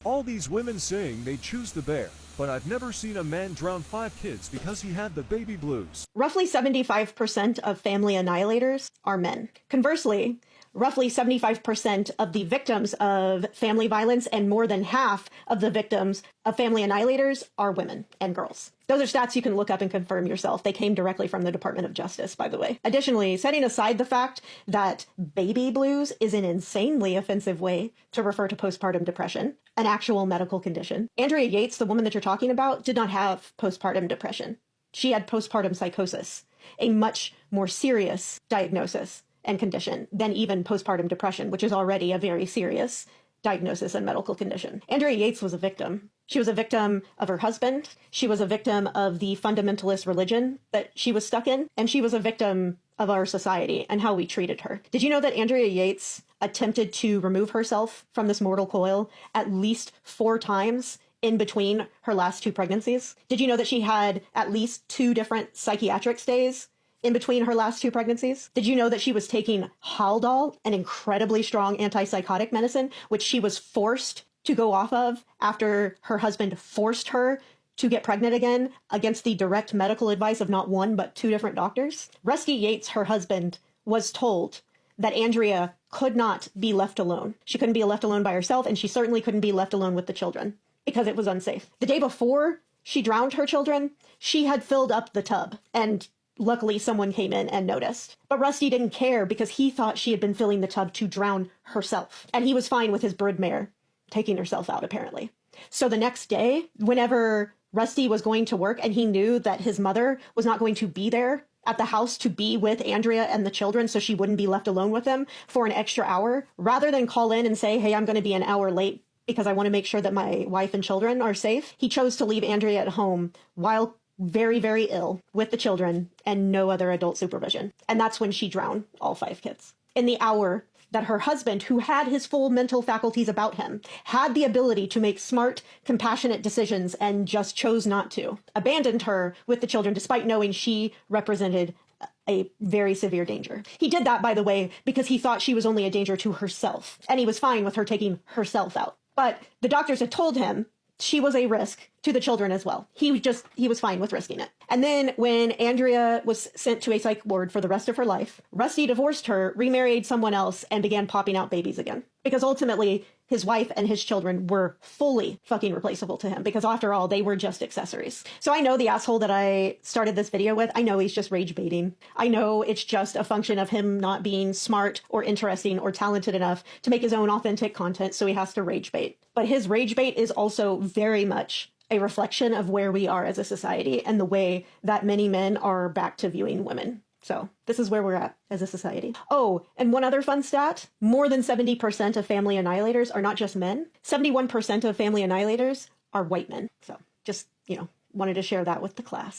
All these women saying they choose the bear, but I've never seen a man drown 5 kids because he had the baby blues. Roughly 75% of family annihilators are men. Conversely, roughly 75% of the victims of family violence and more than half of the victims of family annihilators are women and girls. Those are stats you can look up and confirm yourself. They came directly from the Department of Justice, by the way. Additionally, setting aside the fact that baby blues is an insanely offensive way to refer to postpartum depression, an actual medical condition. Andrea Yates, the woman that you're talking about, did not have postpartum depression. She had postpartum psychosis, a much more serious diagnosis and condition than even postpartum depression, which is already a very serious diagnosis and medical condition. Andrea Yates was a victim. She was a victim of her husband. She was a victim of the fundamentalist religion that she was stuck in. And she was a victim of our society and how we treated her. Did you know that Andrea Yates attempted to remove herself from this mortal coil at least 4 times in between her last 2 pregnancies? Did you know that she had at least 2 different psychiatric stays in between her last 2 pregnancies? Did you know that she was taking Haldol, an incredibly strong antipsychotic medicine, which she was forced to go off of after her husband forced her to get pregnant again against the direct medical advice of not 1, but 2 different doctors? Rusty Yates, her husband, was told that Andrea could not be left alone. She couldn't be left alone by herself, and she certainly couldn't be left alone with the children because it was unsafe. The day before she drowned her children, she had filled up the tub, and luckily someone came in and noticed. But Rusty didn't care because he thought she had been filling the tub to drown herself. And he was fine with his brood mare taking herself out, apparently. So the next day, whenever Rusty was going to work and he knew that his mother was not going to be there at the house to be with Andrea and the children so she wouldn't be left alone with them for an extra hour, rather than call in and say, hey, I'm going to be an hour late because I want to make sure that my wife and children are safe, he chose to leave Andrea at home while very, very ill with the children and no other adult supervision. And that's when she drowned all 5 kids. In the hour that her husband, who had his full mental faculties about him, had the ability to make smart, compassionate decisions and just chose not to, abandoned her with the children despite knowing she represented a very severe danger. He did that, by the way, because he thought she was only a danger to herself, and he was fine with her taking herself out. But the doctors had told him she was a risk to the children as well. He was fine with risking it. And then when Andrea was sent to a psych ward for the rest of her life, Rusty divorced her, remarried someone else, and began popping out babies again. Because ultimately, his wife and his children were fully fucking replaceable to him, because after all, they were just accessories. So I know the asshole that I started this video with, I know he's just rage baiting. I know it's just a function of him not being smart or interesting or talented enough to make his own authentic content, so he has to rage bait. But his rage bait is also very much a reflection of where we are as a society and the way that many men are back to viewing women. So this is where we're at as a society. Oh, and one other fun stat, more than 70% of family annihilators are not just men. 71% of family annihilators are white men. So just, wanted to share that with the class.